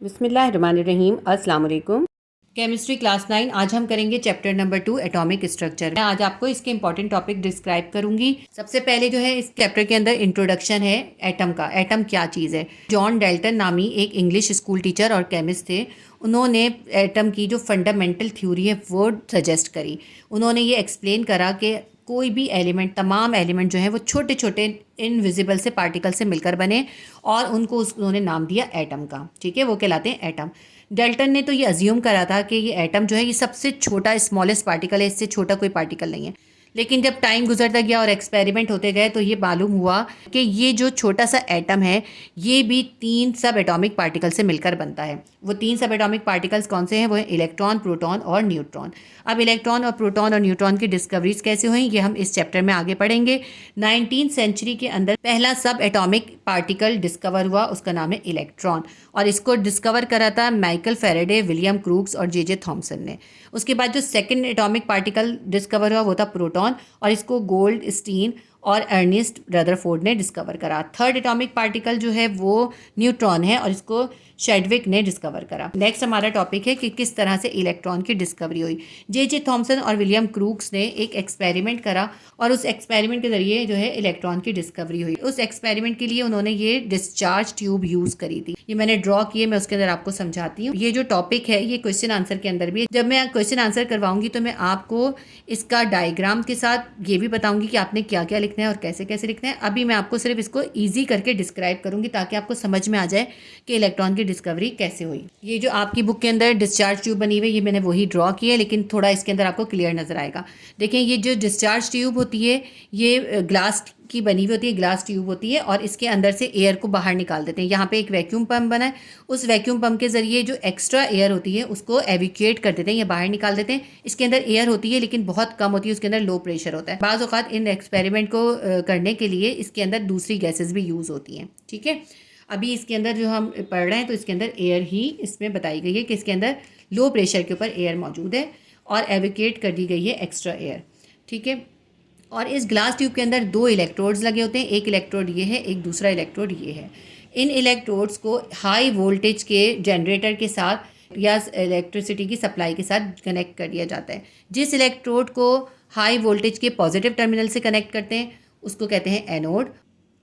बिस्मिल्लाहिर्रहमानिर्रहीम। अस्सलाम वालेकुम। Chemistry class 9। आज हम करेंगे चैप्टर नंबर 2 एटॉमिक स्ट्रक्चर। मैं आज आपको इसके इंपॉर्टेंट टॉपिक डिस्क्राइब करूंगी। सबसे पहले जो है इस चैप्टर के अंदर इंट्रोडक्शन है एटम का। एटम क्या चीज़ है। जॉन डेल्टन नामी एक इंग्लिश स्कूल टीचर और केमिस्ट थे। उन्होंने एटम की जो फंडामेंटल थ्योरी है वो सजेस्ट करी। उन्होंने ये एक्सप्लेन करा कि कोई भी एलिमेंट, तमाम एलिमेंट जो है वो छोटे छोटे इनविजिबल से पार्टिकल से मिलकर बने और उनको उन्होंने नाम दिया एटम का। ठीक है, वो कहलाते हैं एटम। डेल्टन ने तो ये अज्यूम करा था कि ये एटम जो है ये सबसे छोटा स्मॉलेस्ट पार्टिकल है, इससे छोटा कोई पार्टिकल नहीं है। लेकिन जब टाइम गुजरता गया और एक्सपेरिमेंट होते गए तो ये मालूम हुआ कि ये जो छोटा सा एटम है ये भी 3 सब एटॉमिक पार्टिकल से मिलकर बनता है। वो 3 सब एटॉमिक पार्टिकल्स कौन से हैं? वो है इलेक्ट्रॉन, प्रोटॉन और न्यूट्रॉन। अब इलेक्ट्रॉन और प्रोटॉन और न्यूट्रॉन की डिस्कवरीज कैसे हुई ये हम इस चैप्टर में आगे पढ़ेंगे। 19th सेंचुरी के अंदर पहला सब एटॉमिक पार्टिकल डिस्कवर हुआ, उसका नाम है इलेक्ट्रॉन। और इसको डिस्कवर करा था माइकल फैराडे, विलियम क्रूक्स और जे थॉमसन ने। उसके बाद जो सेकंड एटॉमिक पार्टिकल डिस्कवर हुआ वो था प्रोटॉन, और इसको गोल्डस्टीन और अर्नेस्ट रदरफोर्ड ने डिस्कवर करा। थर्ड एटॉमिक पार्टिकल जो है वो न्यूट्रॉन है और इसको शेडविक ने डिस्कवर करा। नेक्स्ट हमारा टॉपिक है कि किस तरह से इलेक्ट्रॉन की डिस्कवरी हुई। जे थॉमसन और विलियम क्रूक्स ने एक एक्सपेरिमेंट करा और उस एक्सपेरिमेंट के जरिए जो है इलेक्ट्रॉन की डिस्कवरी हुई। उस एक्सपेरिमेंट के लिए उन्होंने ये डिस्चार्ज ट्यूब यूज़ करी थी। ये मैंने ड्रॉ किए, मैं उसके अंदर आपको समझाती हूँ। ये जो टॉपिक है ये क्वेश्चन आंसर के अंदर भी है। जब मैं क्वेश्चन आंसर करवाऊंगी तो मैं आपको इसका डायग्राम के साथ ये भी बताऊंगी कि आपने क्या क्या लिखना है और कैसे कैसे लिखना है। अभी मैं आपको सिर्फ इसको ईजी करके डिस्क्राइब करूंगी ताकि आपको समझ में आ जाए कि इलेक्ट्रॉन की डिस्कवरी कैसे हुई। ये जो आपकी बुक के अंदर डिस्चार्ज ट्यूब बनी हुई है ये मैंने वही ड्रॉ की है, लेकिन थोड़ा इसके अंदर आपको क्लियर नजर आएगा। देखिए ये जो डिस्चार्ज ट्यूब होती है ये ग्लास की बनी हुई होती है, ग्लास ट्यूब होती है और इसके अंदर से एयर को बाहर निकाल देते हैं। यहाँ पे एक वैक्यूम पंप बना है, उस वैक्यूम पंप के जरिए जो एक्स्ट्रा एयर होती है उसको एविक्यूएट कर देते हैं या बाहर निकाल देते हैं। इसके अंदर एयर होती है लेकिन बहुत कम होती है, उसके अंदर लो प्रेशर होता है। बाज़ औक़ात इन एक्सपेरिमेंट को करने के लिए इसके अंदर दूसरी गैसेज भी यूज़ होती हैं। ठीक है, अभी इसके अंदर जो हम पढ़ रहे हैं तो इसके अंदर एयर ही इसमें बताई गई है कि इसके अंदर लो प्रेशर के ऊपर एयर मौजूद है और एविक्यूएट कर दी गई है एक्स्ट्रा एयर। ठीक है, और इस ग्लास ट्यूब के अंदर 2 इलेक्ट्रोड्स लगे होते हैं। एक इलेक्ट्रोड ये है, एक दूसरा इलेक्ट्रोड ये है। इन इलेक्ट्रोड्स को हाई वोल्टेज के जनरेटर के साथ या इलेक्ट्रिसिटी की सप्लाई के साथ कनेक्ट कर दिया जाता है। जिस इलेक्ट्रोड को हाई वोल्टेज के पॉजिटिव टर्मिनल से कनेक्ट करते हैं उसको कहते हैं एनोड,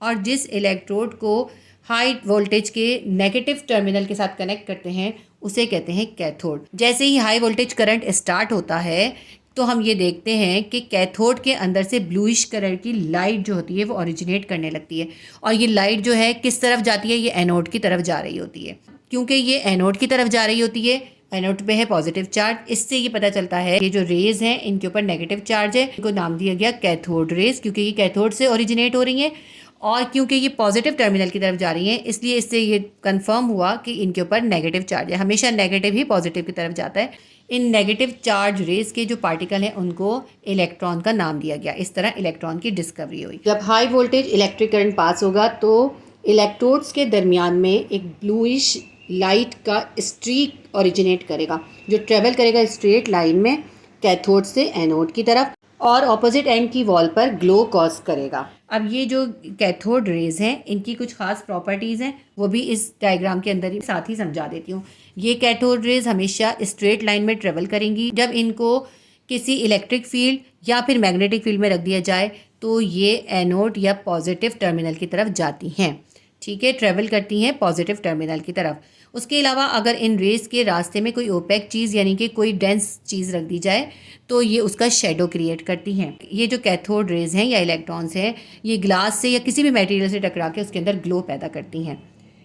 और जिस इलेक्ट्रोड को हाई वोल्टेज के नेगेटिव टर्मिनल के साथ कनेक्ट करते हैं उसे कहते हैं कैथोड। जैसे ही हाई वोल्टेज करंट स्टार्ट होता है तो हम ये देखते हैं कि कैथोड के अंदर से ब्लूइश कलर की लाइट जो होती है वो ओरिजिनेट करने लगती है, और ये लाइट जो है किस तरफ जाती है? ये एनोड की तरफ जा रही होती है। क्योंकि ये एनोड की तरफ जा रही होती है, एनोड पे है पॉजिटिव चार्ज, इससे ये पता चलता है ये जो रेज हैं इनके ऊपर नेगेटिव चार्ज है। इनको नाम दिया गया कैथोड रेज, क्योंकि ये कैथोड से ओरिजिनेट हो रही हैं और क्योंकि ये पॉजिटिव टर्मिनल की तरफ जा रही हैं इसलिए इससे ये कंफर्म हुआ कि इनके ऊपर नेगेटिव चार्ज है। हमेशा नेगेटिव ही पॉजिटिव की तरफ जाता है। इन नेगेटिव चार्ज रेज के जो पार्टिकल हैं उनको इलेक्ट्रॉन का नाम दिया गया। इस तरह इलेक्ट्रॉन की डिस्कवरी हुई। जब high voltage electric current pass होगा तो इलेक्ट्रोड्स के दरमियान में एक ब्लूइश लाइट का स्ट्रीक ओरिजिनेट करेगा जो ट्रेवल करेगा स्ट्रेट लाइन में कैथोड से एनोड की तरफ और ऑपोजिट एंड की वॉल पर ग्लो कॉज करेगा। अब ये जो कैथोड रेज हैं इनकी कुछ खास प्रॉपर्टीज़ हैं वो भी इस डायग्राम के अंदर ही साथ ही समझा देती हूँ। ये कैथोड रेज हमेशा स्ट्रेट लाइन में ट्रेवल करेंगी। जब इनको किसी इलेक्ट्रिक फील्ड या फिर मैग्नेटिक फील्ड में रख दिया जाए तो ये एनोड या पॉजिटिव टर्मिनल की तरफ जाती हैं। ठीक है, ट्रेवल करती हैं पॉजिटिव टर्मिनल की तरफ। उसके अलावा अगर इन रेस के रास्ते में कोई ओपेक चीज़ यानी कि कोई डेंस चीज़ रख दी जाए तो ये उसका शेडो क्रिएट करती हैं। ये जो कैथोड रेज हैं या इलेक्ट्रॉन्स हैं ये ग्लास से या किसी भी मटेरियल से टकरा के उसके अंदर ग्लो पैदा करती हैं।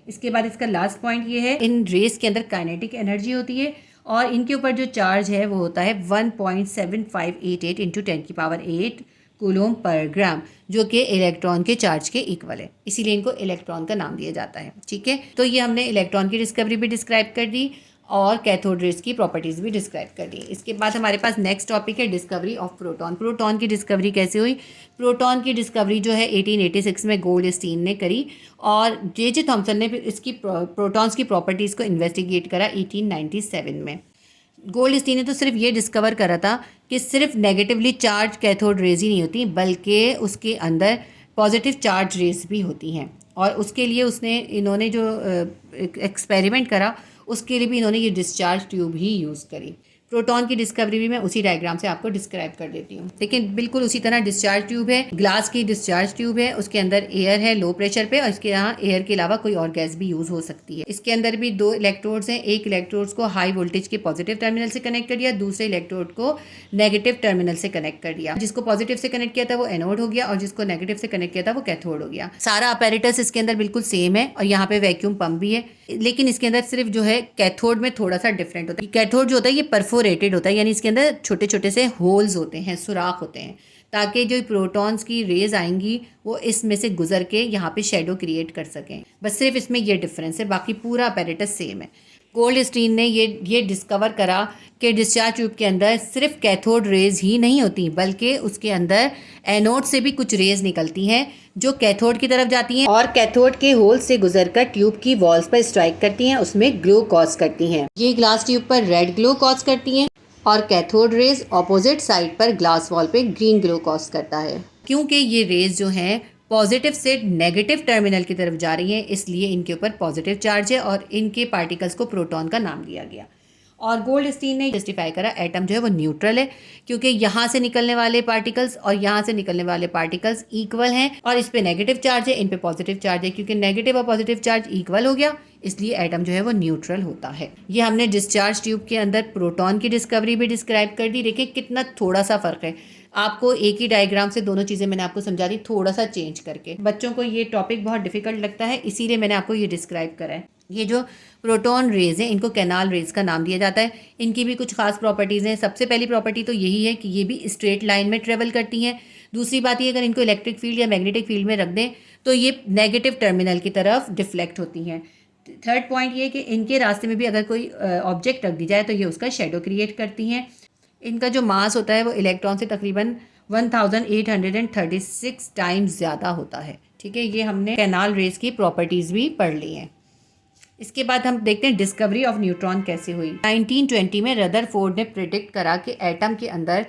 इसके बाद इसका लास्ट पॉइंट ये है, इन रेस के अंदर काइनेटिक एनर्जी होती है और इनके ऊपर जो चार्ज है वो होता है 1.7588 इंटू 10⁸ कूलोम पर ग्राम, जो कि इलेक्ट्रॉन के चार्ज के इक्वल है, इसीलिए इनको इलेक्ट्रॉन का नाम दिया जाता है। ठीक है, तो ये हमने इलेक्ट्रॉन की डिस्कवरी भी डिस्क्राइब कर दी और कैथोड रेज की प्रॉपर्टीज़ भी डिस्क्राइब कर दी। इसके बाद हमारे पास नेक्स्ट टॉपिक है डिस्कवरी ऑफ प्रोटॉन। प्रोटॉन की डिस्कवरी कैसे हुई? प्रोटॉन की डिस्कवरी जो है 1886 में गोल्डस्टीन ने करी और जे थॉमसन ने फिर इसकी प्रोटॉन्स की प्रॉपर्टीज़ को इन्वेस्टिगेट करा 1897 में। गोल्डस्टीन ने तो सिर्फ ये डिस्कवर करा था कि सिर्फ नेगेटिवली चार्ज कैथोड रेज ही नहीं होती बल्कि उसके अंदर पॉजिटिव चार्ज रेज भी होती हैं, और उसके लिए इन्होंने जो एक्सपेरिमेंट करा उसके लिए भी इन्होंने ये डिस्चार्ज ट्यूब ही यूज़ करी। प्रोटॉन की डिस्कवरी भी मैं उसी डायग्राम से आपको डिस्क्राइब कर देती हूँ। लेकिन बिल्कुल उसी तरह डिस्चार्ज ट्यूब है, ग्लास की डिस्चार्ज ट्यूब है, उसके अंदर एयर है लो प्रेशर पे, और इसके यहाँ एयर के अलावा कोई और गैस भी यूज हो सकती है। इसके अंदर भी 2 इलेक्ट्रोड्स हैं, एक इलेक्ट्रोड्स को हाई वोल्टेज के पॉजिटिव टर्मिनल से कनेक्ट कर दिया, दूसरे इलेक्ट्रोड को नेगेटिव टर्मिनल से कनेक्ट कर दिया। जिसको पॉजिटिव से कनेक्ट किया था वो एनोड हो गया और जिसको नेगेटिव से कनेक्ट किया था वो कैथोड हो गया। सारा अपैरेटस इसके अंदर बिल्कुल सेम है और यहाँ पे वैक्यूम पंप भी है, लेकिन इसके अंदर सिर्फ जो है कैथोड में थोड़ा सा डिफरेंट होता है। कैथोड जो होता है ये परफोरेटेड होता है, यानी इसके अंदर छोटे छोटे से होल्स होते हैं, सुराख होते हैं, ताकि जो प्रोटॉन्स की रेज आएंगी वो इसमें से गुजर के यहाँ पे शेडो क्रिएट कर सकें। बस सिर्फ इसमें ये डिफरेंस है, बाकी पूरा अपैरेटस सेम है। गोल्डस्टीन ने ये डिस्कवर करा कि डिस्चार्ज ट्यूब के अंदर सिर्फ कैथोड रेज ही नहीं होती, बल्कि उसके अंदर एनोड से भी कुछ रेज निकलती हैं जो कैथोड की तरफ जाती हैं और कैथोड के होल से गुजरकर ट्यूब की वॉल्स पर स्ट्राइक करती हैं, उसमें ग्लो कॉज करती हैं। ये ग्लास ट्यूब पर रेड ग्लो कॉज करती हैं और कैथोड रेज ऑपोजिट साइड पर ग्लास वॉल पे ग्रीन ग्लो कॉज करता है। क्योंकि ये रेज जो हैं पॉजिटिव से नेगेटिव टर्मिनल की तरफ जा रही हैं, इसलिए इनके ऊपर पॉजिटिव चार्ज है और इनके पार्टिकल्स को प्रोटॉन का नाम दिया गया। और गोल्डस्टीन ने जस्टिफाई करा एटम जो है वो न्यूट्रल है, क्योंकि यहाँ से निकलने वाले पार्टिकल्स और यहाँ से निकलने वाले पार्टिकल्स इक्वल हैं और इस पे नेगेटिव चार्ज है, इन पे पॉजिटिव चार्ज है। क्योंकि नेगेटिव और पॉजिटिव चार्ज इक्वल हो गया, इसलिए एटम जो है वो न्यूट्रल होता है। ये हमने डिस्चार्ज ट्यूब के अंदर प्रोटॉन की डिस्कवरी भी डिस्क्राइब कर दी। देखिए कितना थोड़ा सा फर्क है, आपको एक ही डायग्राम से दोनों चीज़ें मैंने आपको समझा दी, थोड़ा सा चेंज करके। बच्चों को ये टॉपिक बहुत डिफिकल्ट लगता है, इसीलिए मैंने आपको ये डिस्क्राइब करा है। ये जो प्रोटॉन रेज हैं इनको कैनाल रेज का नाम दिया जाता है। इनकी भी कुछ खास प्रॉपर्टीज़ हैं। सबसे पहली प्रॉपर्टी तो यही है कि ये भी स्ट्रेट लाइन में ट्रेवल करती हैं। दूसरी बात ये, अगर इनको इलेक्ट्रिक फील्ड या मैग्नेटिक फील्ड में रख दें तो ये नेगेटिव टर्मिनल की तरफ डिफ्लेक्ट होती हैं। थर्ड पॉइंट ये कि इनके रास्ते में भी अगर कोई ऑब्जेक्ट रख दी जाए तो ये उसका शेडो क्रिएट करती हैं। इनका जो मास होता है वो इलेक्ट्रॉन से तकरीबन 1836 टाइम्स ज़्यादा होता है। ठीक है, ये हमने कैनाल रेज की प्रॉपर्टीज़ भी पढ़ ली हैं। इसके बाद हम देखते हैं डिस्कवरी ऑफ न्यूट्रॉन कैसे हुई। 1920 में रदरफोर्ड ने प्रिडिक्ट करा कि एटम के अंदर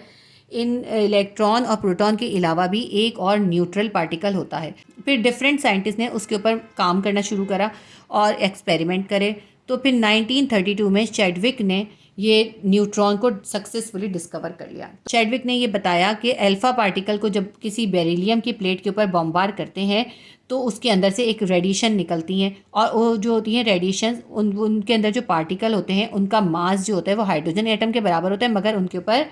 इन इलेक्ट्रॉन और प्रोटॉन के अलावा भी एक और न्यूट्रल पार्टिकल होता है। फिर डिफरेंट साइंटिस्ट ने उसके ऊपर काम करना शुरू करा और एक्सपेरिमेंट करे। तो फिर 1932 में चैडविक ने ये न्यूट्रॉन को सक्सेसफुली डिस्कवर कर लिया। चैडविक ने ये बताया कि अल्फा पार्टिकल को जब किसी बेरिलियम की प्लेट के ऊपर बॉम्बार्ड करते हैं तो उसके अंदर से एक रेडिएशन निकलती हैं और वो जो होती हैं रेडिएशन उनके अंदर जो पार्टिकल होते हैं उनका मास जो होता है वो हाइड्रोजन एटम के बराबर होता है, मगर उनके ऊपर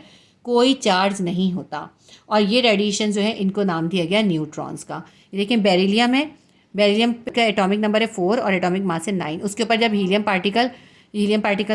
कोई चार्ज नहीं होता। और ये रेडिएशन जो है इनको नाम दिया गया न्यूट्रॉन्स का। देखिए बेरिलियम है, बेरिलियम का एटॉमिक नंबर है 4 और एटॉमिक मास है 9। उसके ऊपर जब हीलियम पार्टिकल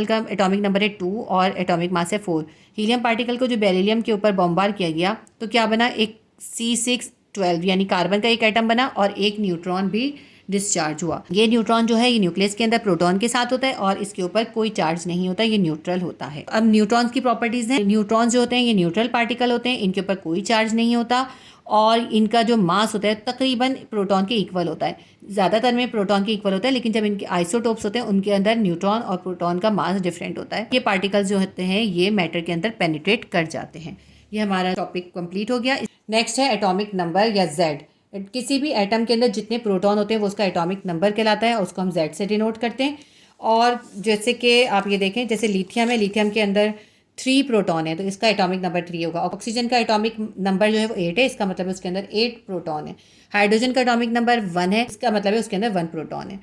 का एटॉमिक नंबर है 2 और एटॉमिक मास है 4। हीलियम पार्टिकल को जो बेरिलियम के ऊपर बॉम्बार्ड किया गया तो क्या बना, एक C612 यानी कार्बन का एक एटम बना और एक न्यूट्रॉन भी डिस्चार्ज हुआ। ये न्यूट्रॉन जो है ये न्यूक्लियस के अंदर प्रोटॉन के साथ होता है और इसके ऊपर कोई चार्ज नहीं होता, ये न्यूट्रल होता है। अब न्यूट्रॉन्स की प्रॉपर्टीज हैं। न्यूट्रॉन्स जो होते हैं ये न्यूट्रल पार्टिकल होते हैं, इनके ऊपर कोई चार्ज नहीं होता और इनका जो मास होता है तकरीबन प्रोटॉन के इक्वल होता है। ज़्यादातर में प्रोटॉन के इक्वल होता है, लेकिन जब इनके आइसोटोप्स होते हैं उनके अंदर न्यूट्रॉन और प्रोटॉन का मास डिफरेंट होता है। ये पार्टिकल्स जो होते हैं ये मैटर के अंदर पेनिट्रेट कर जाते हैं। ये हमारा टॉपिक कंप्लीट हो गया। नेक्स्ट है एटॉमिक नंबर या जेड। किसी भी एटम के अंदर जितने प्रोटॉन होते हैं वो उसका एटॉमिक नंबर कहलाता है, उसको हम जेड से डिनोट करते हैं। और जैसे कि आप ये देखें, जैसे लिथियम है, लिथियम के अंदर 3 प्रोटॉन है तो इसका एटॉमिक नंबर 3 होगा। ऑक्सीजन का एटॉमिक नंबर जो है वो 8 है, इसका मतलब है उसके अंदर 8 प्रोटॉन है। हाइड्रोजन का एटॉमिक नंबर 1 है, इसका मतलब है उसके अंदर 1 प्रोटॉन है।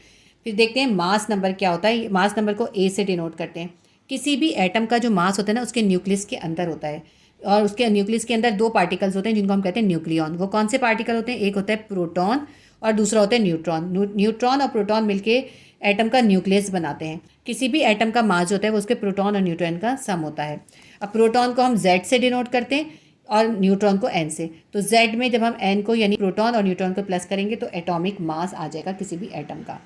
फिर देखते हैं मास नंबर क्या होता है। मास नंबर को A से डिनोट करते हैं। किसी भी एटम का जो मास होता है ना उसके न्यूक्लियस के अंदर होता है और उसके न्यूक्लियस के अंदर 2 पार्टिकल्स होते हैं जिनको हम कहते हैं न्यूक्लियॉन। वो कौन से पार्टिकल होते हैं, एक होता है प्रोटॉन और दूसरा होता है न्यूट्रॉन। न्यूट्रॉन और प्रोटॉन मिलके एटम का न्यूक्लियस बनाते हैं। किसी भी एटम का मास जो होता है वो उसके प्रोटॉन और न्यूट्रॉन का सम होता है। अब प्रोटॉन को हम Z से डिनोट करते हैं और न्यूट्रॉन को N से। तो Z में जब हम N को यानी प्रोटॉन और न्यूट्रॉन को प्लस करेंगे तो एटॉमिक मास आ जाएगा किसी भी एटम का।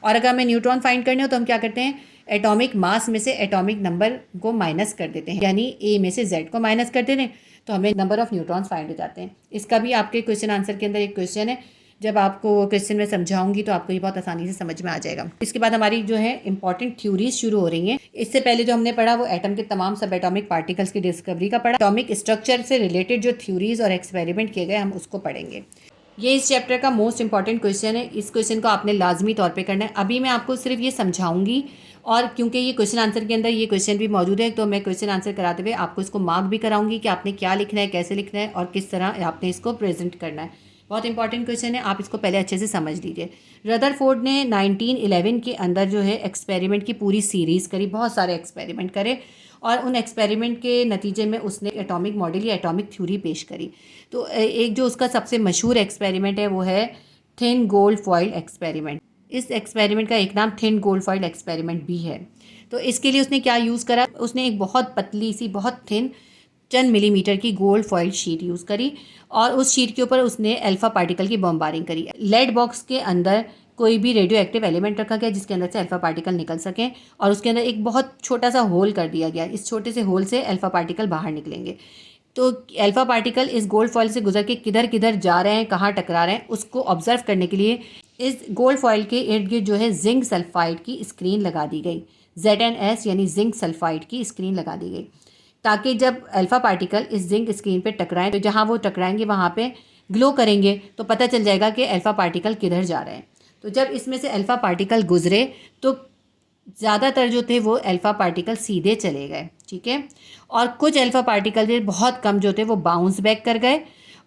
और अगर हमें न्यूट्रॉन फाइंड करने हो तो हम क्या करते हैं, एटॉमिक मास में से एटॉमिक नंबर को माइनस कर देते हैं, यानी A में से Z को माइनस कर देते हैं तो हमें नंबर ऑफ न्यूट्रॉन्स फाइंड हो जाते हैं। इसका भी आपके क्वेश्चन आंसर के अंदर एक क्वेश्चन है, जब आपको क्वेश्चन में समझाऊंगी तो आपको ये बहुत आसानी से समझ में आ जाएगा। इसके बाद हमारी जो है इंपॉर्टेंट थ्योरीज शुरू हो रही हैं। इससे पहले जो हमने पढ़ा वो एटम के तमाम सब एटॉमिक पार्टिकल्स की डिस्कवरी का पढ़ा। एटॉमिक स्ट्रक्चर से रिलेटेड जो थ्योरीज और एक्सपेरिमेंट किए गए हम उसको पढ़ेंगे। ये इस चैप्टर का मोस्ट इंपॉर्टेंट क्वेश्चन है। इस क्वेश्चन को आपने लाजमी तौर पे करना है। अभी मैं आपको सिर्फ ये समझाऊंगी और क्योंकि ये क्वेश्चन आंसर के अंदर ये क्वेश्चन भी मौजूद है, तो मैं क्वेश्चन आंसर कराते हुए आपको इसको मार्क भी कराऊंगी कि आपने क्या लिखना है, कैसे लिखना है और किस तरह आपने इसको प्रेजेंट करना है। बहुत इंपॉर्टेंट क्वेश्चन है, आप इसको पहले अच्छे से समझ लीजिए। रदरफोर्ड ने 1911 के अंदर जो है एक्सपेरिमेंट की पूरी सीरीज़ करी, बहुत सारे एक्सपेरिमेंट करे और उन एक्सपेरिमेंट के नतीजे में उसने एटॉमिक मॉडल या एटॉमिक थ्योरी पेश करी। तो एक जो उसका सबसे मशहूर एक्सपेरिमेंट है वो है थिन गोल्ड फॉइल एक्सपेरिमेंट। इस एक्सपेरिमेंट का एक नाम थिन गोल्ड फॉइल एक्सपेरिमेंट भी है। तो इसके लिए उसने क्या यूज़ करा, उसने एक बहुत पतली सी, बहुत थिन 10 मिलीमीटर की गोल्ड फॉइल शीट यूज़ करी और उस शीट के ऊपर उसने अल्फा पार्टिकल की बमबारिंग करी। लेड बॉक्स के अंदर कोई भी रेडियो एक्टिव एलिमेंट रखा गया जिसके अंदर से अल्फा पार्टिकल निकल सकें और उसके अंदर एक बहुत छोटा सा होल कर दिया गया। इस छोटे से होल से अल्फा पार्टिकल बाहर निकलेंगे। तो अल्फा पार्टिकल इस गोल्ड फॉइल से गुजर के किधर किधर जा रहे हैं, कहाँ टकरा रहे हैं, उसको ऑब्जर्व करने के लिए इस गोल्ड फॉइल के इर्द गिर्द जो है जिंक सल्फाइड की स्क्रीन लगा दी गई। ZnS यानी जिंक सल्फाइड की स्क्रीन लगा दी गई ताकि जब अल्फा पार्टिकल इस जिंक स्क्रीन पे टकराएं तो जहाँ वो टकराएंगे वहाँ पे ग्लो करेंगे तो पता चल जाएगा कि अल्फा पार्टिकल किधर जा रहे हैं। तो जब इसमें से अल्फा पार्टिकल गुजरे तो ज़्यादातर जो थे वो अल्फ़ा पार्टिकल सीधे चले गए, ठीक है, और कुछ अल्फ़ा पार्टिकल थे बहुत कम जो थे वो बाउंस बैक कर गए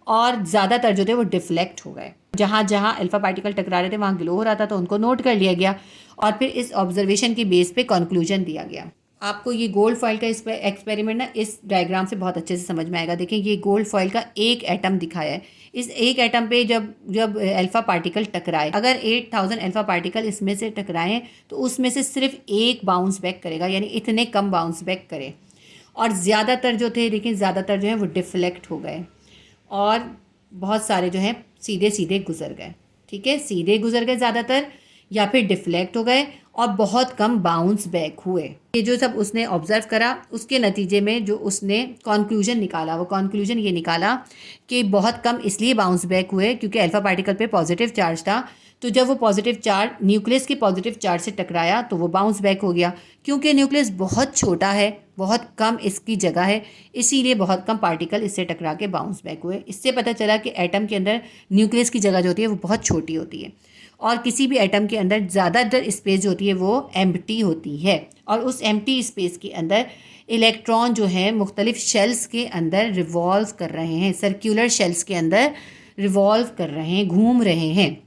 और ज़्यादातर जो थे वो डिफ्लेक्ट हो गए। जहाँ जहाँ अल्फ़ा पार्टिकल टकरा रहे थे वहाँ ग्लो हो रहा था तो उनको नोट कर लिया गया और फिर इस ऑब्जर्वेशन की बेस पे कंक्लूजन दिया गया। आपको ये गोल्ड फॉइल का इस एक्सपेरिमेंट ना इस डायग्राम से बहुत अच्छे से समझ में आएगा। देखिए ये गोल्ड फॉइल का एक एटम दिखाया है। इस एक एटम पे जब जब अल्फ़ा पार्टिकल टकराए, अगर 8000 अल्फ़ा पार्टिकल इसमें से टकराएं तो उसमें से सिर्फ एक बाउंस बैक करेगा, यानी इतने कम बाउंस बैक करे और ज़्यादातर जो थे, देखिए ज़्यादातर जो है वो डिफ्लेक्ट हो गए और बहुत सारे जो हैं सीधे सीधे गुजर गए, ठीक है, सीधे गुजर गए ज़्यादातर या फिर डिफ्लेक्ट हो गए और बहुत कम बाउंस बैक हुए। ये जो सब उसने ऑब्जर्व करा उसके नतीजे में जो उसने कंक्लूजन निकाला, वो कंक्लूजन ये निकाला कि बहुत कम इसलिए बाउंस बैक हुए क्योंकि अल्फा पार्टिकल पे पॉजिटिव चार्ज था। तो जब वो पॉजिटिव चार्ज न्यूक्लियस के पॉजिटिव चार्ज से टकराया तो वो बाउंस बैक हो गया। क्योंकि न्यूक्लियस बहुत छोटा है, बहुत कम इसकी जगह है, इसीलिए बहुत कम पार्टिकल इससे टकरा के बाउंस बैक हुए। इससे पता चला कि एटम के अंदर न्यूक्लियस की जगह जो होती है वो बहुत छोटी होती है और किसी भी एटम के अंदर ज़्यादातर स्पेस जो होती है वो एम्प्टी होती है और उस एम्प्टी स्पेस के अंदर इलेक्ट्रॉन जो है मुख्तलिफ शेल्स के अंदर रिवॉल्व कर रहे हैं, सर्कुलर शेल्स के अंदर रिवॉल्व कर रहे हैं, घूम रहे हैं।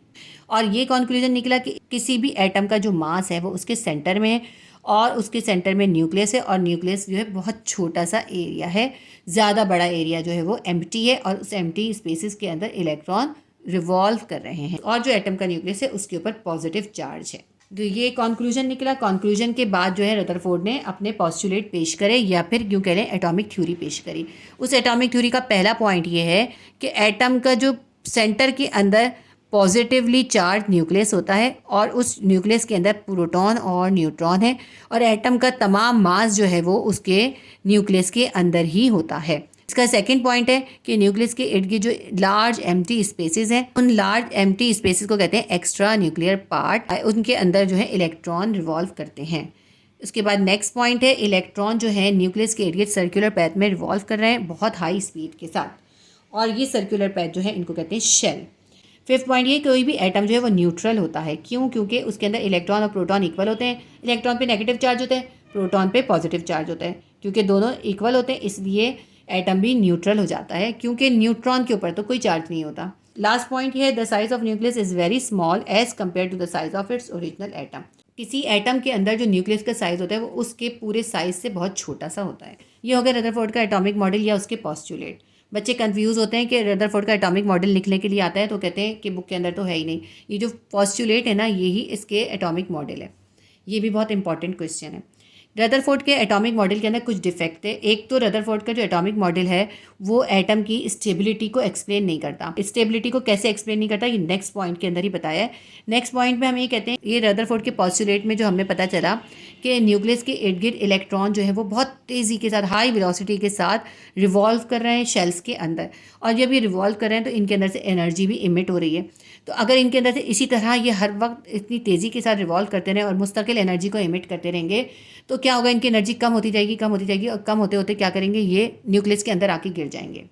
और ये कंक्लूजन निकला कि किसी भी एटम का जो मास है वो उसके सेंटर में है और उसके सेंटर में न्यूक्लियस है और न्यूक्लियस जो है बहुत छोटा सा एरिया है, ज़्यादा बड़ा एरिया जो है वो एम्प्टी है और उस एम्प्टी स्पेसिस के अंदर इलेक्ट्रॉन रिवॉल्व कर रहे हैं और जो एटम का न्यूक्लियस है उसके ऊपर पॉजिटिव चार्ज है। तो ये कंक्लूजन निकला। कंक्लूजन के बाद जो है रदरफोर्ड ने अपने पॉस्टुलेट पेश करे या फिर क्यों कह लें एटॉमिक थ्योरी पेश करी। उस एटॉमिक थ्योरी का पहला पॉइंट ये है कि एटम का जो सेंटर के अंदर पॉजिटिवली चार्ज न्यूक्लियस होता है और उस न्यूक्लियस के अंदर प्रोटॉन और न्यूट्रॉन है और एटम का तमाम मास जो है वो उसके न्यूक्लियस के अंदर ही होता है। इसका सेकंड पॉइंट है कि न्यूक्लियस के इर्द गिर्द जो लार्ज एम्प्टी स्पेसेस हैं उन लार्ज एम्प्टी स्पेसेस को कहते हैं एक्स्ट्रा न्यूक्लियर पार्ट। उनके अंदर जो है इलेक्ट्रॉन रिवॉल्व करते हैं। उसके बाद नेक्स्ट पॉइंट है इलेक्ट्रॉन जो है न्यूक्लियस के इर्द गिर्द सर्कुलर पैथ में रिवॉल्व कर रहे हैं बहुत हाई स्पीड के साथ और ये सर्कुलर पैथ जो है इनको कहते हैं शेल। फिफ्थ पॉइंट ये कोई भी एटम जो है वो न्यूट्रल होता है। क्यों? क्योंकि उसके अंदर इलेक्ट्रॉन और प्रोटॉन इक्वल होते हैं। इलेक्ट्रॉन पे नेगेटिव चार्ज होता है, प्रोटॉन पे पॉजिटिव चार्ज होता है। क्योंकि दोनों इक्वल होते हैं इसलिए एटम भी न्यूट्रल हो जाता है क्योंकि न्यूट्रॉन के ऊपर तो कोई चार्ज नहीं होता। लास्ट पॉइंट ये है the size of nucleus is very small as compare to the size of its original atom. किसी एटम के अंदर जो न्यूक्लियस का साइज होता है वो उसके पूरे साइज से बहुत छोटा सा होता है। ये हो गया रदरफोर्ड का एटॉमिक मॉडल या उसके पॉस्टुलेट। बच्चे कंफ्यूज होते हैं कि रदरफोर्ड का एटॉमिक मॉडल लिखने के लिए आता है तो कहते हैं कि बुक के अंदर तो है ही नहीं। ये जो पॉस्टुलेट है ना यही इसके एटॉमिक मॉडल है। ये भी बहुत इंपॉर्टेंट क्वेश्चन है। रदरफोर्ड के एटॉमिक मॉडल के अंदर कुछ डिफेक्ट है। एक तो रदरफोर्ड का जो एटॉमिक मॉडल है वो एटम की स्टेबिलिटी को एक्सप्लेन नहीं करता। स्टेबिलिटी को कैसे एक्सप्लेन नहीं करता ये नेक्स्ट पॉइंट के अंदर ही बताया है। नेक्स्ट पॉइंट में हम ये कहते हैं ये रदरफोर्ड के पॉस्टुलेट में जो हमें पता चला कि न्यूक्लियस के इर्द गिर्द इलेक्ट्रॉन जो है वो बहुत तेज़ी के साथ हाई वेलोसिटी के साथ रिवॉल्व कर रहे हैं शेल्स के अंदर और जब ये रिवॉल्व कर रहे हैं तो इनके अंदर से एनर्जी भी इमिट हो रही है। तो अगर इनके अंदर से इसी तरह ये हर वक्त इतनी तेज़ी के साथ रिवॉल्व करते रहें और मुस्तकिल एनर्जी को इमिट करते रहेंगे तो क्या होगा, इनकी एनर्जी कम होती जाएगी और कम होते होते क्या करेंगे ये न्यूक्लियस के अंदर आके गिर जाएंगे।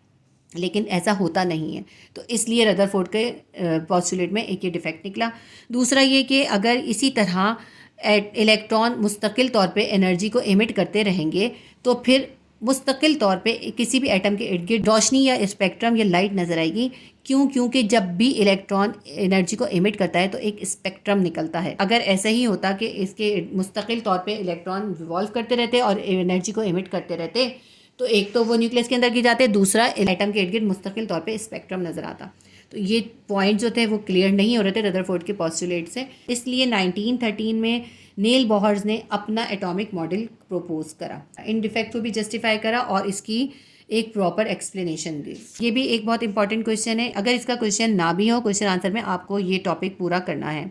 लेकिन ऐसा होता नहीं है तो इसलिए रदरफोर्ड के पॉस्टुलेट में एक ये डिफेक्ट निकला। दूसरा ये कि अगर इसी तरह इलेक्ट्रॉन मुस्तकिल तौर पे एनर्जी को एमिट करते रहेंगे तो फिर मुस्तकिल तौर पे किसी भी एटम के इर्द गिर्द रोशनी या स्पेक्ट्रम या लाइट नज़र आएगी। क्यों? क्योंकि जब भी इलेक्ट्रॉन एनर्जी को एमिट करता है तो एक स्पेक्ट्रम निकलता है। अगर ऐसा ही होता कि इसके मुस्तकिल तौर पे इलेक्ट्रॉन रिवॉल्व करते रहते और एनर्जी को एमिट करते रहते तो एक तो वो न्यूक्लियस के अंदर गिर जाते, दूसरा एटम के इर्द गिर्द मुस्तकिल तौर पे स्पेक्ट्रम नज़र आता। तो ये पॉइंट जो थे वो क्लियर नहीं हो रहे थे रदरफोर्ड के पोस्टुलेट से, इसलिए 1913 में नील बोहर्स ने अपना एटॉमिक मॉडल प्रपोज करा, इन डिफेक्ट को भी जस्टिफाई करा और इसकी एक प्रॉपर एक्सप्लेनेशन दी। ये भी एक बहुत इंपॉर्टेंट क्वेश्चन है, अगर इसका क्वेश्चन ना भी हो क्वेश्चन आंसर में आपको ये टॉपिक पूरा करना है।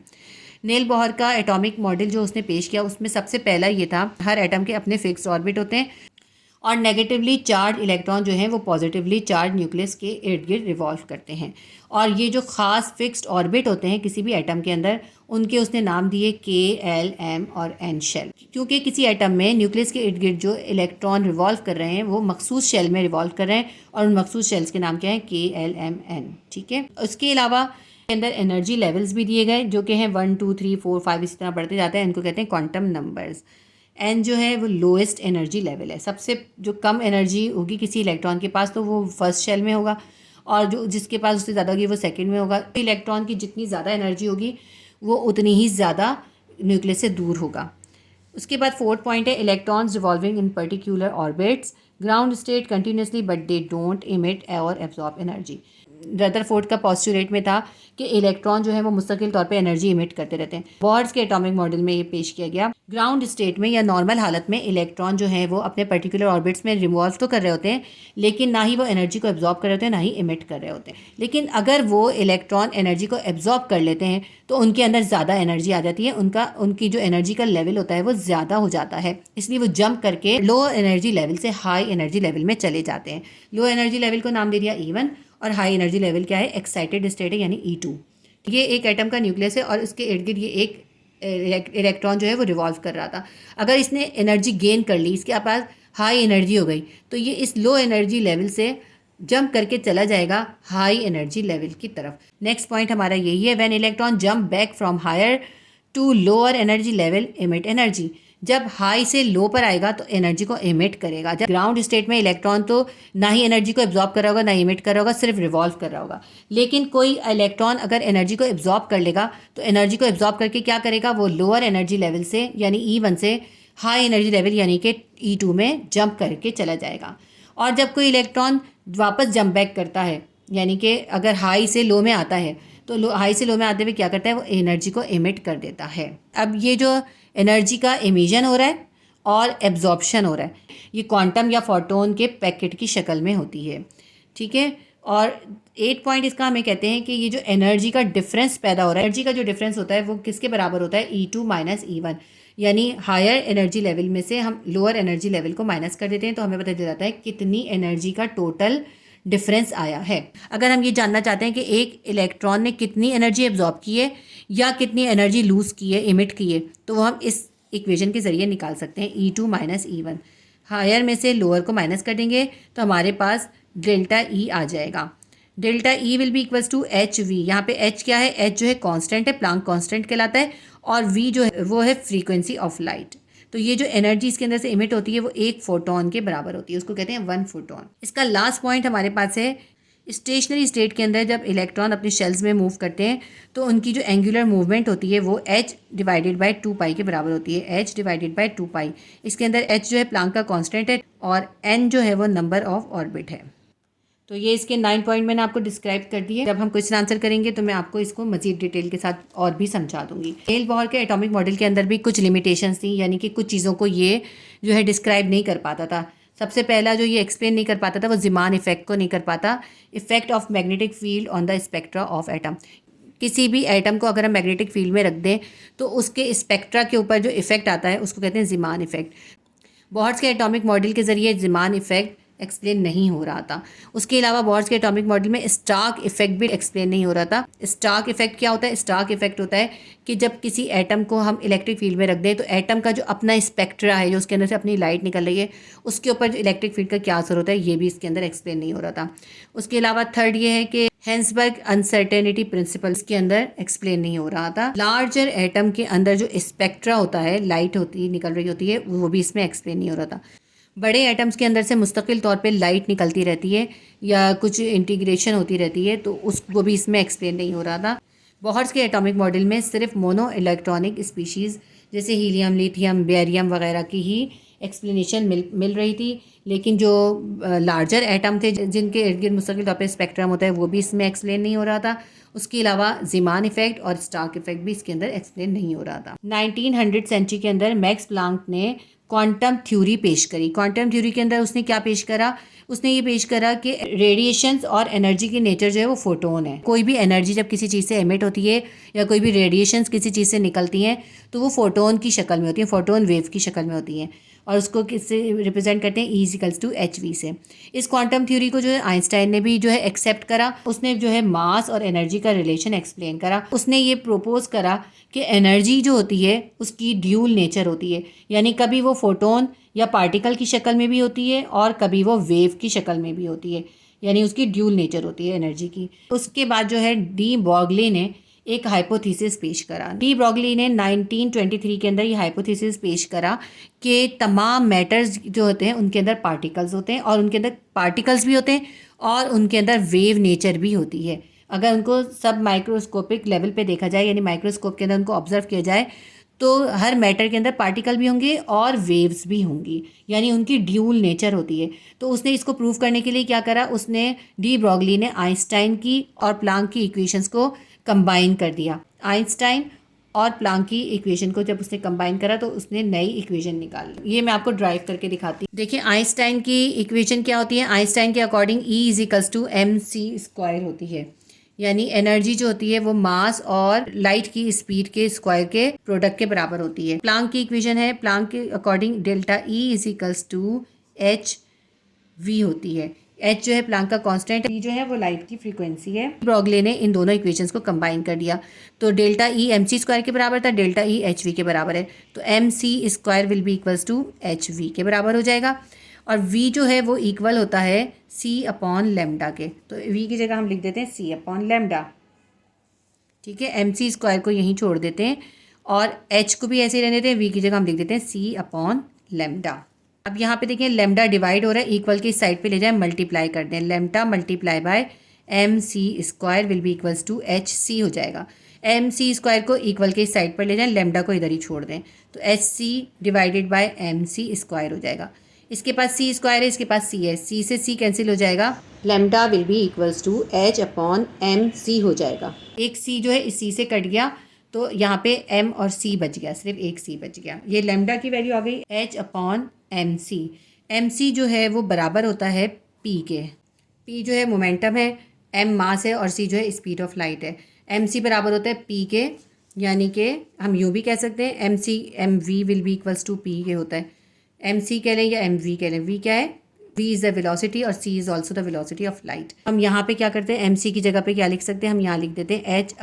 नील बोहर का एटॉमिक मॉडल जो उसने पेश किया उसमें सबसे पहला ये था, हर एटम के अपने फिक्स ऑर्बिट होते हैं और नेगेटिवली चार्ज इलेक्ट्रॉन जो हैं वो पॉजिटिवली चार्ज न्यूक्लियस के इर्द गिर्द रिवॉल्व करते हैं। और ये जो ख़ास फिक्स्ड ऑर्बिट होते हैं किसी भी एटम के अंदर, उनके उसने नाम दिए K, L, M और N शेल। क्योंकि किसी एटम में न्यूक्लियस के इर्द गिर्द जो इलेक्ट्रॉन रिवॉल्व कर रहे हैं वो मखसूस शेल में रिवॉल्व कर रहे हैं और उन मखसूस शेल्स के नाम क्या है? K, L, M, N। ठीक है, उसके अलावा के अंदर एनर्जी लेवल्स भी दिए गए जो कि हैं 1, 2, 3, 4, 5 इसी तरह बढ़ते जाते हैं, इनको कहते हैं क्वांटम नंबर्स। एन जो है वो लोएस्ट एनर्जी लेवल है, सबसे जो कम एनर्जी होगी किसी इलेक्ट्रॉन के पास तो वो फर्स्ट शेल में होगा और जो जिसके पास उससे ज़्यादा होगी वो सेकंड में होगा। इलेक्ट्रॉन की जितनी ज़्यादा एनर्जी होगी वो उतनी ही ज़्यादा न्यूक्लियस से दूर होगा। उसके बाद फोर्थ पॉइंट है electrons revolving in particular orbits ground state continuously but they don't emit और एब्जॉर्ब एनर्जी। रदरफोर्ड का पोस्टुलेट में था कि इलेक्ट्रॉन जो है वो मुस्तकिल तौर पे एनर्जी इमिट करते रहते हैं। बोहर्स के एटॉमिक मॉडल में ये पेश किया गया, ग्राउंड स्टेट में या नॉर्मल हालत में इलेक्ट्रॉन जो है वो अपने पर्टिकुलर ऑर्बिट्स में रिवॉल्व तो कर रहे होते हैं लेकिन ना ही वो एनर्जी को एब्जॉर्ब कर रहे होते हैं ना ही इमिट कर रहे होते हैं। लेकिन अगर वो इलेक्ट्रॉन एनर्जी को एब्जॉर्ब कर लेते हैं तो उनके अंदर ज़्यादा एनर्जी आ जाती है, उनकी जो एनर्जी का लेवल होता है वो ज़्यादा हो जाता है, इसलिए वो जंप करके लो एनर्जी लेवल से हाई एनर्जी लेवल में चले जाते हैं। लो एनर्जी लेवल को नाम दे दिया E1 और हाई एनर्जी लेवल क्या है? एक्साइटेड स्टेट है यानी E2। ये एक एटम का न्यूक्लियस है और उसके इर्द गिर्द ये एक इलेक्ट्रॉन जो है वो रिवॉल्व कर रहा था। अगर इसने एनर्जी गेन कर ली, इसके पास हाई एनर्जी हो गई, तो ये इस लो एनर्जी लेवल से जंप करके चला जाएगा हाई एनर्जी लेवल की तरफ। नेक्स्ट पॉइंट हमारा यही है, when electron jump back from higher to lower energy level emit energy. जब हाई से लो पर आएगा तो एनर्जी को इमिट करेगा। जब ग्राउंड स्टेट में इलेक्ट्रॉन तो ना ही एनर्जी को एब्जॉर्ब कर रहा होगा ना इमिट कर रहा होगा, सिर्फ रिवॉल्व कर रहा होगा। लेकिन कोई इलेक्ट्रॉन अगर एनर्जी को एब्जॉर्ब कर लेगा तो एनर्जी को एब्जॉर्ब करके क्या करेगा? वो लोअर एनर्जी लेवल से यानी E1 से हाई एनर्जी लेवल यानी कि E2 में जंप करके चला जाएगा। और जब कोई इलेक्ट्रॉन वापस जंप बैक करता है यानी कि अगर हाई से लो में आता है तो हाई से लो में आते हुए क्या करता है? वो एनर्जी को इमिट कर देता है। अब ये जो एनर्जी का एमिशन हो रहा है और एब्जॉर्प्शन हो रहा है, ये क्वांटम या फोटोन के पैकेट की शक्ल में होती है। ठीक है, और 8 पॉइंट इसका हमें कहते हैं कि ये जो एनर्जी का डिफरेंस पैदा हो रहा है, एनर्जी का जो डिफरेंस होता है वो किसके बराबर होता है? E2 माइनस E1, यानी हायर एनर्जी लेवल में से हम लोअर एनर्जी लेवल को माइनस कर देते हैं तो हमें पता चल जाता है कितनी एनर्जी का टोटल डिफरेंस आया है। अगर हम ये जानना चाहते हैं कि एक इलेक्ट्रॉन ने कितनी एनर्जी एब्जॉर्ब की है या कितनी एनर्जी लूज़ की है, इमिट की है, तो वो हम इस इक्वेशन के ज़रिए निकाल सकते हैं। E2 माइनस E1, हायर में से लोअर को माइनस कर देंगे तो हमारे पास डेल्टा E आ जाएगा। Delta E will be equals to HV। यहाँ पे H क्या है? H जो है कांस्टेंट है, प्लांक कांस्टेंट कहलाता है, और V जो है वो है फ्रीक्वेंसी ऑफ लाइट। तो ये जो एनर्जी इसके अंदर से इमिट होती है वो 1 फोटोन के बराबर होती है, उसको कहते हैं 1 फोटोन। इसका लास्ट पॉइंट हमारे पास है, स्टेशनरी स्टेट के अंदर जब इलेक्ट्रॉन अपने शेल्स में मूव करते हैं तो उनकी जो एंगुलर मूवमेंट होती है वो h डिवाइडेड बाय 2 के बराबर होती है, h डिवाइडेड बाय 2। इसके अंदर h जो है प्लांक का कांस्टेंट है और n जो है वो नंबर ऑफ ऑर्बिट है। तो ये इसके 9 पॉइंट मैंने आपको डिस्क्राइब कर दिए। जब हम क्वेश्चन आंसर करेंगे तो मैं आपको इसको मजीद डिटेल के साथ और भी समझा दूंगी। नील बोहर के एटॉमिक मॉडल के अंदर भी कुछ लिमिटेशंस थी, यानी कि कुछ चीज़ों को ये जो है डिस्क्राइब नहीं कर पाता था। सबसे पहला जो ये एक्सप्लेन नहीं कर पाता था वो ज़ीमान इफेक्ट को नहीं कर पाता, effect of magnetic field on the spectra of atom. किसी भी एटम को अगर हम मैग्नेटिक फील्ड में रख दें तो उसके स्पेक्ट्रा के ऊपर जो इफेक्ट आता है उसको कहते हैं ज़ीमान इफेक्ट। बोहर्स के एटॉमिक मॉडल के ज़रिए ज़ीमान इफेक्ट एक्सप्लेन नहीं हो रहा था। उसके अलावा बोर्स के एटॉमिक मॉडल में स्टार्क इफेक्ट भी एक्सप्लेन नहीं हो रहा था। स्टार्क इफेक्ट क्या होता है? स्टार्क इफेक्ट होता है कि जब किसी एटम को हम इलेक्ट्रिक फील्ड में रख दें तो एटम का जो अपना स्पेक्ट्रा है, जो उसके अंदर से अपनी लाइट निकल रही है, उसके ऊपर इलेक्ट्रिक फील्ड का क्या असर होता है, ये भी इसके अंदर एक्सप्लेन नहीं हो रहा था। उसके अलावा थर्ड ये है कि हेंसबर्ग अनसर्टेनिटी प्रिंसिपल के अंदर एक्सप्लेन नहीं हो रहा था। लार्जर एटम के अंदर जो स्पेक्ट्रा होता है, लाइट होती निकल रही होती है, वो भी इसमें एक्सप्लेन नहीं हो रहा था। बड़े एटम्स के अंदर से मुस्तकिल तौर पे लाइट निकलती रहती है या कुछ इंटीग्रेशन होती रहती है, तो उसको भी इसमें एक्सप्लेन नहीं हो रहा था। बोहर्स के एटॉमिक मॉडल में सिर्फ मोनो इलेक्ट्रॉनिक स्पीशीज़ जैसे हीलियम, लिथियम, बेरियम वगैरह की ही एक्सप्लेनेशन मिल रही थी, लेकिन जो लार्जर एटम थे जिनके इर्द गिर्द मुस्तकिल तौर पर स्पेक्ट्रम होता है, वो भी इसमें एक्सप्लेन नहीं हो रहा था। उसके अलावा ज़ीमान इफेक्ट और स्टार्क इफेक्ट भी इसके अंदर एक्सप्लेन नहीं हो रहा था। 1900 सेंचुरी के अंदर मैक्स प्लांक ने क्वांटम थ्योरी पेश करी। क्वांटम थ्योरी के अंदर उसने क्या पेश करा? उसने ये पेश करा कि रेडिएशंस और एनर्जी की नेचर जो है वो फोटोन है। कोई भी एनर्जी जब किसी चीज़ से एमिट होती है या कोई भी रेडिएशंस किसी चीज़ से निकलती हैं तो वो फोटोन की शक्ल में होती है, फोटोन वेव की शक्ल में होती हैं, और उसको किससे रिप्रेजेंट करते हैं? E=hv से। इस क्वांटम थ्योरी को जो है आइंस्टाइन ने भी जो है एक्सेप्ट करा। उसने जो है मास और एनर्जी का रिलेशन एक्सप्लेन करा। उसने ये प्रोपोज करा कि एनर्जी जो होती है उसकी ड्यूल नेचर होती है, यानी कभी वो फोटोन या पार्टिकल की शक्ल में भी होती है और कभी वो वेव की शक्ल में भी होती है, यानी उसकी ड्यूल नेचर होती है एनर्जी की। उसके बाद जो है डी ब्रॉगली ने एक हाइपोथेसिस पेश करा। डी ब्रॉगली ने 1923 के अंदर ये हाइपोथेसिस पेश करा कि तमाम मैटर्स जो होते हैं उनके अंदर पार्टिकल्स होते हैं, और उनके अंदर पार्टिकल्स भी होते हैं और उनके अंदर वेव नेचर भी होती है। अगर उनको सब माइक्रोस्कोपिक लेवल पे देखा जाए, यानी माइक्रोस्कोप के अंदर उनको ऑब्जर्व किया जाए, तो हर मैटर के अंदर पार्टिकल भी होंगे और वेव्स भी होंगी, यानी उनकी ड्यूल नेचर होती है। तो उसने इसको प्रूव करने के लिए क्या करा? उसने डी ब्रॉगली ने आइंस्टाइन की और प्लांक की इक्वेशंस को कंबाइन कर दिया। आइंस्टाइन और प्लांक की इक्वेशन को जब उसने कंबाइन करा तो उसने नई इक्वेशन निकाली। ये मैं आपको ड्राइव करके दिखाती हूँ। देखिए आइंस्टाइन की इक्वेशन क्या होती है? आइंस्टाइन के अकॉर्डिंग E=mc² होती है, यानी एनर्जी जो होती है वो मास और लाइट की स्पीड के स्क्वायर के प्रोडक्ट के बराबर होती है। प्लांक की इक्वेशन है, प्लांक के अकॉर्डिंग ΔE=hv होती है। h जो है प्लांक का कांस्टेंट, v जो है वो लाइट की फ्रीक्वेंसी है। ब्रॉगली ने इन दोनों इक्वेशंस को कंबाइन कर दिया, तो ΔE mc² के बराबर था, ΔE hv के बराबर है, तो mc² will be equals to hv के बराबर हो जाएगा। और v जो है वो इक्वल होता है c/λ के, तो v की जगह हम लिख देते हैं c/λ। ठीक है, mc² को यहीं छोड़ देते हैं और h को भी ऐसे ही रहने देते हैं, v की जगह हम लिख देते हैं c/λ। अब यहाँ पे देखें लैम्डा डिवाइड हो रहा है, इक्वल की साइड पे ले जाए, मल्टीप्लाई कर दें, lambda multiply by mc² will be equals to hc हो जाएगा। mc² को इक्वल के साइड पर ले जाएं, लैम्डा को इधर ही छोड़ दें, तो hc डिवाइडेड बाय mc² हो जाएगा। इसके पास c² है, इसके पास c है, c से c कैंसिल हो जाएगा, lambda will be equals to h/mc हो जाएगा। एक c जो है इस c से कट गया, तो यहाँ पे m और c बच गया, सिर्फ एक c बच गया। ये लैम्डा की वैल्यू आ गई h/mc। mc जो है वो बराबर होता है p के। p जो है मोमेंटम है, m मास है और c जो है स्पीड ऑफ लाइट है। mc बराबर होता है p के, यानी कि हम यूँ भी कह सकते हैं mv will be equals to p के होता है। mc कह लें या mv कह लें, v क्या है? v इज़ द वेलोसिटी और c is also the velocity of light. हम यहाँ पे क्या करते हैं, mc की जगह पे क्या लिख सकते हैं? हम यहाँ लिख देते हैं h/,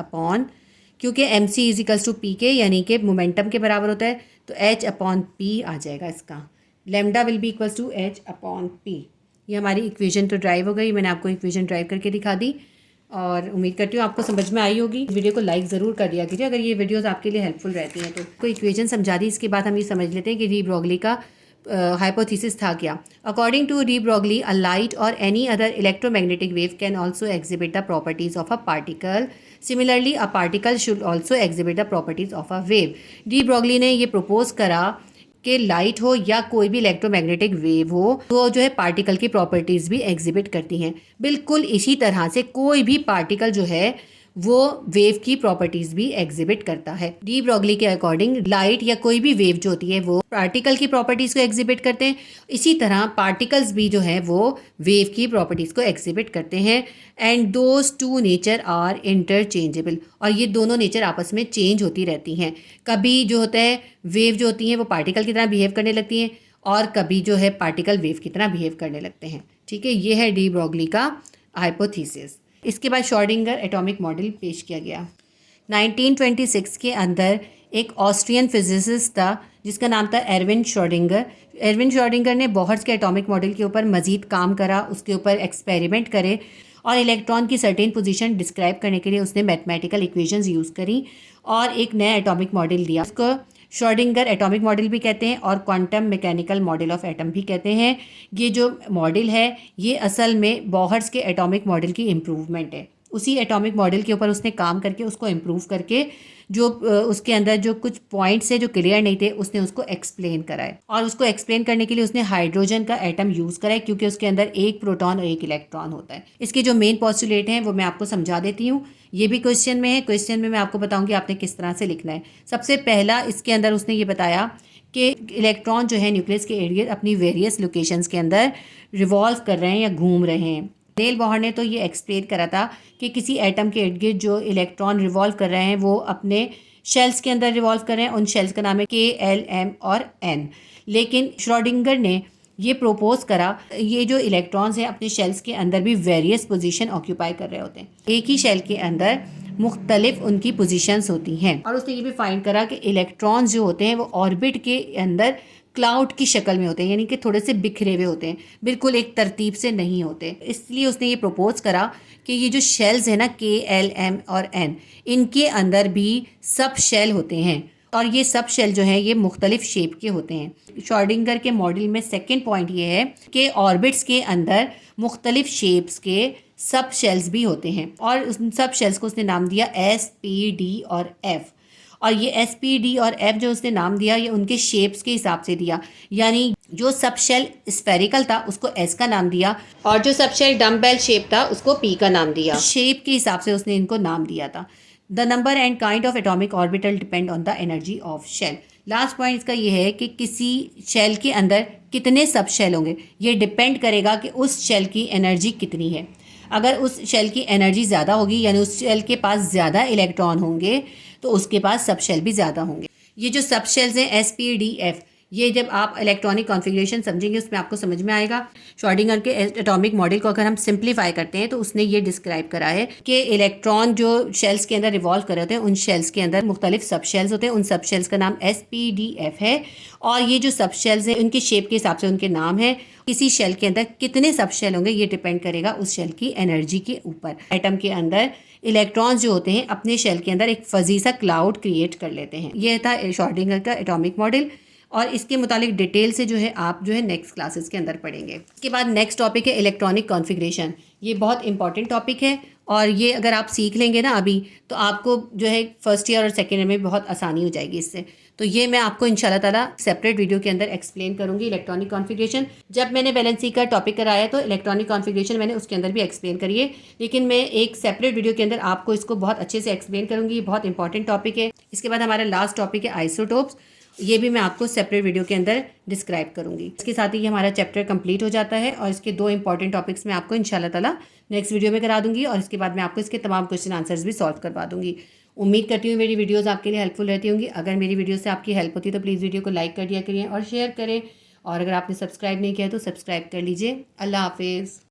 क्योंकि mc is equals to p के, यानी कि मोमेंटम के बराबर होता है, तो h/p आ जाएगा इसका। Lambda will be equals to h/p। ये हमारी इक्वेशन तो ड्राइव हो गई, मैंने आपको इक्वेशन ड्राइव करके दिखा दी और उम्मीद करती हूँ आपको समझ में आई होगी। वीडियो को लाइक ज़रूर कर दिया कीजिए अगर ये वीडियोस आपके लिए हेल्पफुल रहती हैं तो। कोई इक्वेशन समझा दी, इसके बाद हम ये समझ लेते हैं कि डी ब्रॉगली का हाइपोथेसिस था क्या। According to de Broglie, a light और any other electromagnetic wave can also exhibit the properties of a particle. Similarly a particle should also exhibit the properties of a wave. De Broglie ने ये propose करा कि light हो या कोई भी electromagnetic wave हो तो जो है पार्टिकल की प्रॉपर्टीज़ भी एग्जिबिट करती हैं। बिल्कुल इसी तरह से कोई भी पार्टिकल जो है वो वेव की प्रॉपर्टीज़ भी एग्जिबिट करता है। डी ब्रॉगली के अकॉर्डिंग लाइट या कोई भी वेव जो होती है वो पार्टिकल की प्रॉपर्टीज़ को एग्जिबिट करते हैं, इसी तरह पार्टिकल्स भी जो है वो वेव की प्रॉपर्टीज़ को एग्जिबिट करते हैं। And those two nature are interchangeable, और ये दोनों नेचर आपस में चेंज होती रहती हैं। कभी जो होता है वेव जो होती हैं वो पार्टिकल की तरह बिहेव करने लगती हैं और कभी जो है पार्टिकल वेव की तरह बिहेव करने लगते हैं। ठीक है, ये है डी ब्रॉगली का हाइपोथेसिस। इसके बाद श्रोडिंगर एटॉमिक मॉडल पेश किया गया। 1926 के अंदर एक ऑस्ट्रियन फिजिसिस्ट था जिसका नाम था एरविन श्रोडिंगर। एरविन श्रोडिंगर ने बोहर्स के एटॉमिक मॉडल के ऊपर मज़ीद काम करा, उसके ऊपर एक्सपेरिमेंट करे और इलेक्ट्रॉन की सर्टेन पोजीशन डिस्क्राइब करने के लिए उसने मैथमेटिकल इक्वेशंस यूज़ करी और एक नया एटॉमिक मॉडल दिया। उसको श्रोडिंगर एटॉमिक मॉडल भी कहते हैं और quantum mechanical model of atom भी कहते हैं। ये जो मॉडल है ये असल में बोहर्स के एटॉमिक मॉडल की इम्प्रूवमेंट है। उसी एटॉमिक मॉडल के ऊपर उसने काम करके उसको इम्प्रूव करके जो उसके अंदर जो कुछ पॉइंट्स है जो क्लियर नहीं थे उसने उसको एक्सप्लेन कराए और उसको एक्सप्लेन करने के लिए उसने हाइड्रोजन का एटम यूज़ कराए क्योंकि उसके अंदर एक प्रोटॉन और एक इलेक्ट्रॉन होता है। इसके जो मेन पॉस्टुलेट हैं वो मैं आपको समझा देती हूँ। ये भी क्वेश्चन में है, क्वेश्चन में मैं आपको बताऊँगी आपने किस तरह से लिखना है। सबसे पहला इसके अंदर उसने ये बताया कि इलेक्ट्रॉन जो है न्यूक्लियस के इर्द गिर्द अपनी वेरियस लोकेशंस के अंदर रिवॉल्व कर रहे हैं या घूम रहे हैं। नेल बोहर ने तो ये एक्सप्लेन करा था कि किसी एटम के इर्द गिर्द जो इलेक्ट्रॉन रिवॉल्व कर रहे हैं वो अपने शेल्स के अंदर रिवॉल्व कर रहे हैं। उन शेल्स का नाम है के, एल, एम और एन। लेकिन श्रोडिंगर ने ये प्रोपोज करा ये जो इलेक्ट्रॉन्स हैं अपने शेल्स के अंदर भी वेरियस पोजीशन ऑक्यूपाई कर रहे होते हैं। एक ही शेल के अंदर मुख्तलिफ उनकी पोजीशंस होती हैं और उसने ये भी फाइंड करा कि इलेक्ट्रॉन्स जो होते हैं वो ऑर्बिट के अंदर क्लाउड की शक्ल में होते हैं, यानी कि थोड़े से बिखरे हुए होते हैं, बिल्कुल एक तरतीब से नहीं होते। इसलिए उसने ये प्रपोज करा कि ये जो शेल्स है ना के, एल, एम और एन, इनके अंदर भी सब शेल होते हैं और ये सब शेल जो हैं ये मुख्तलिफ शेप के होते हैं। श्रोडिंगर के मॉडल में सेकेंड पॉइंट ये है कि ऑर्बिट्स के अंदर मुख्तलिफ शेप्स के सब शेल्स भी होते हैं और उन सब शेल्स को उसने नाम दिया एस, पी, डी और एफ। और ये एस, पी, डी और एफ जो उसने नाम दिया ये उनके शेप्स के हिसाब से दिया, यानी जो सब शेल स्फेरिकल था उसको एस का नाम दिया और जो सब शेल डम्बेल शेप था उसको पी का नाम दिया। शेप के हिसाब से उसने इनको नाम दिया था। The number and kind of atomic orbital depend on the energy of shell. Last point इसका ये है कि किसी शेल के अंदर कितने सब शेल होंगे ये डिपेंड करेगा कि उस शेल की एनर्जी कितनी है। अगर उस शेल की एनर्जी ज़्यादा होगी यानी उस शेल के पास ज़्यादा इलेक्ट्रॉन होंगे तो उसके पास सब शेल भी ज़्यादा होंगे। ये जो सब शेल्स हैं एस, पी, डी, एफ, ये जब आप इलेक्ट्रॉनिक कॉन्फ़िगरेशन समझेंगे उसमें आपको समझ में आएगा। श्रोडिंगर के एटॉमिक मॉडल को अगर हम सिंप्लीफाई करते हैं तो उसने ये डिस्क्राइब करा है कि इलेक्ट्रॉन जो शेल्स के अंदर रिवॉल्व कर रहे होते हैं उन शेल्स के अंदर मुख्तलिफ सब शेल्स होते हैं। उन सब शेल्स का नाम एस, पी, डी, एफ है और ये जो सब शेल्स हैं उनके शेप के हिसाब से उनके नाम है। किसी शेल के अंदर कितने सब शेल होंगे ये डिपेंड करेगा उस शेल की एनर्जी के ऊपर। एटम के अंदर इलेक्ट्रॉन्स जो होते हैं अपने शेल के अंदर एक फजी सा क्लाउड क्रिएट कर लेते हैं। यह था श्रोडिंगर का एटॉमिक मॉडल और इसके मुतालिक डिटेल से जो है आप जो है नेक्स्ट क्लासेस के अंदर पढ़ेंगे। इसके बाद नेक्स्ट टॉपिक है इलेक्ट्रॉनिक कॉन्फ़िगरेशन। ये बहुत इंपॉर्टेंट टॉपिक है और ये अगर आप सीख लेंगे ना अभी तो आपको जो है फर्स्ट ईयर और सेकेंड ईयर में बहुत आसानी हो जाएगी इससे। तो ये मैं आपको इंशाल्लाह ताला सेपरेट वीडियो के अंदर एक्सप्लेन करूंगी इलेक्ट्रॉनिक कॉन्फ़िगरेशन। जब मैंने वैलेंसी का टॉपिक कराया तो इलेक्ट्रॉनिक कॉन्फ़िगरेशन मैंने उसके अंदर भी एक्सप्लेन करी है, लेकिन मैं एक सेपरेट वीडियो के अंदर आपको इसको बहुत अच्छे से एक्सप्लेन करूंगी। बहुत इंपॉर्टेंट टॉपिक है। इसके बाद हमारा लास्ट टॉपिक है आइसोटोप्स। ये भी मैं आपको सेपरेट वीडियो के अंदर डिस्क्राइब करूंगी। इसके साथ ही हमारा चैप्टर कंप्लीट हो जाता है और इसके दो इंपॉर्टेंट टॉपिक्स मैं आपको इंशाल्लाह ताला नेक्स्ट वीडियो में करा दूंगी और इसके बाद मैं आपको इसके तमाम क्वेश्चन आंसर्स भी सॉल्व करवा दूंगी। उम्मीद करती हूँ मेरी वीडियोस आपके लिए हेल्पफुल रहती होंगी। अगर मेरी वीडियो से आपकी हेल्प होती है तो प्लीज़ वीडियो को लाइक कर दिया करिए और शेयर करें और अगर आपने सब्सक्राइब नहीं किया तो सब्सक्राइब कर लीजिए। अल्लाह हाफिज़।